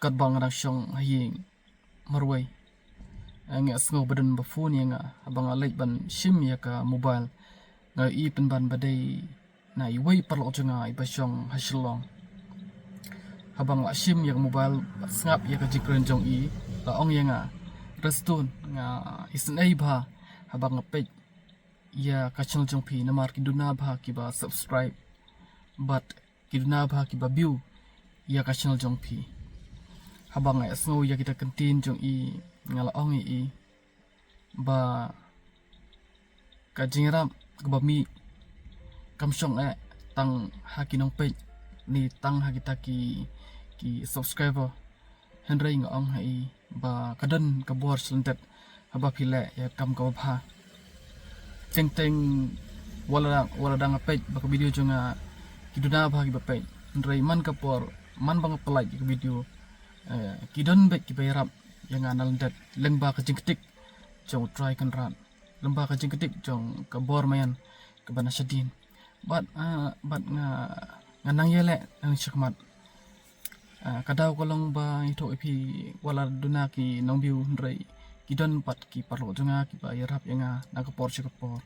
kat bang rasyong haying marway nga sngo badan ba phone ya nga abang alait ban sim ya ka mobile nga pen ban badai na iway parlo nga ibasyong hasilong habang la sim ya mobile snap ya ka jikren jong la ong ya nga restun nga isnai ba habang page ya ka channel jong pi namar kiduna ba ki ba subscribe but kiduna ba ki ba view ya ka channel jong pi habang sngo ya kita kentin jong ngala ong ba ka jingram ka ba mi kamsyong tang hakinong page ni tang hakita ki subscriber henry nga ong ba kadan ka bor slentet haba pile ya kam ka ba teng wala dang page ba ka video jonga kiduna ba ki ba page henry man ka por man bang apply ki video kidon baik ki bayarap yang anal dat lengba ka jingketik jong try kan ran lengba ka jingketik jong ka bor mayan ka bana sadin bat nga nang yele ang syakmat kadaw ko lang ba ito ipi wala duna ki nong view ndray kidon pat ki parlo jonga ki bayarap yang nakapor si kapor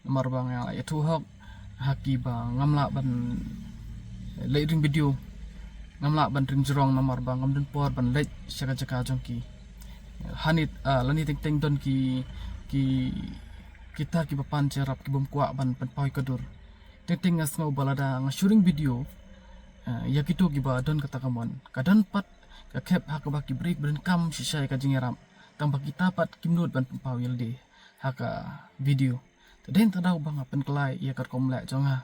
namar ba nga ito hok haki ba ngamla ban ring video ngamla ban ring jrong namar ba ngamdun por ban leit syaka jong ki hanit lani ting don ki kita ki papan cerap ki bom kwa ban poi kadur ting ngas ngau balada nga shooting video ya kitu ki ba don kata kamon kadan pat ka kep hak ba ki break ben kam sisai ka jingeram tamba kita pat kimnut ban pau yelde haka video teden tadaw ba nga penklai ya kar komle jonga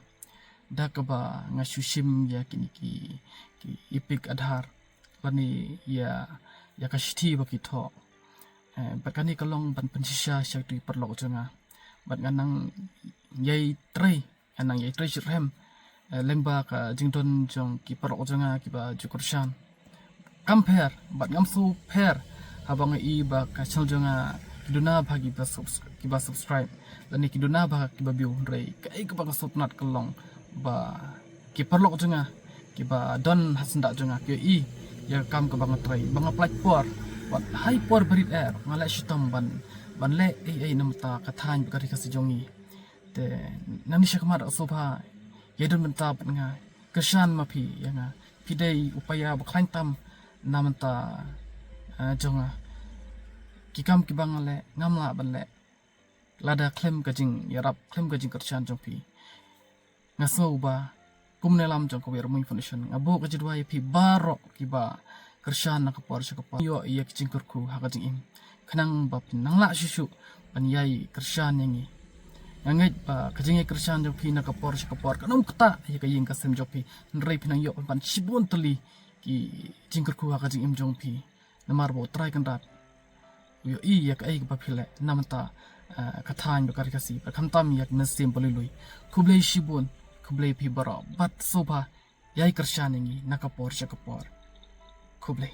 da ka ba nga shushim ya kini ki ipik adhar lani ya ka shiti ba ki tho bakani kalong ban pensisya syak tu perlo jonga bat nganang yai trai anang yai trai shirhem lengba ka jingdon jong ki perlo jonga ki ba jukurshan compare bat ngamsu pair habang ba ka channel jonga kiduna bagi ba subscribe lani kiduna ba ki ba view rei kai ka ba sotnat kalong ba ki perlo jonga ki ba don hasnda jonga ki ya kam ka bang trai bang apply por wat hai por berit ngala shitam ban le namta kathan bari ka sijongi te nani shakmar asobha yedon menta nga keshan mapi yang pidai upaya bakhain tam namanta jonga kikam kibang le ngamla ban le lada klem kajing yarap klem kajing kershan jongpi ngaso ba kumne lam jong ko wermung foundation ngabo kajidwa pi baro kiba kershan na kapor yo iya kicing kurku hakajing im kanang bap nangla susu ban yai kershan yangi nganget ba kajing kershan jong pi na kapor kanong kata ya kaying kasem jong pi nrei pinang yo ban sibun teli ki jingkurku hakajing im jong pi namar bo try kan rat yo iya kai ba phile namta kathan ba karikasi ba khamtam yak nasim bolilui kublei sibun kublei pi bara bat soba yai kershan yangi nakapor shakapor kublei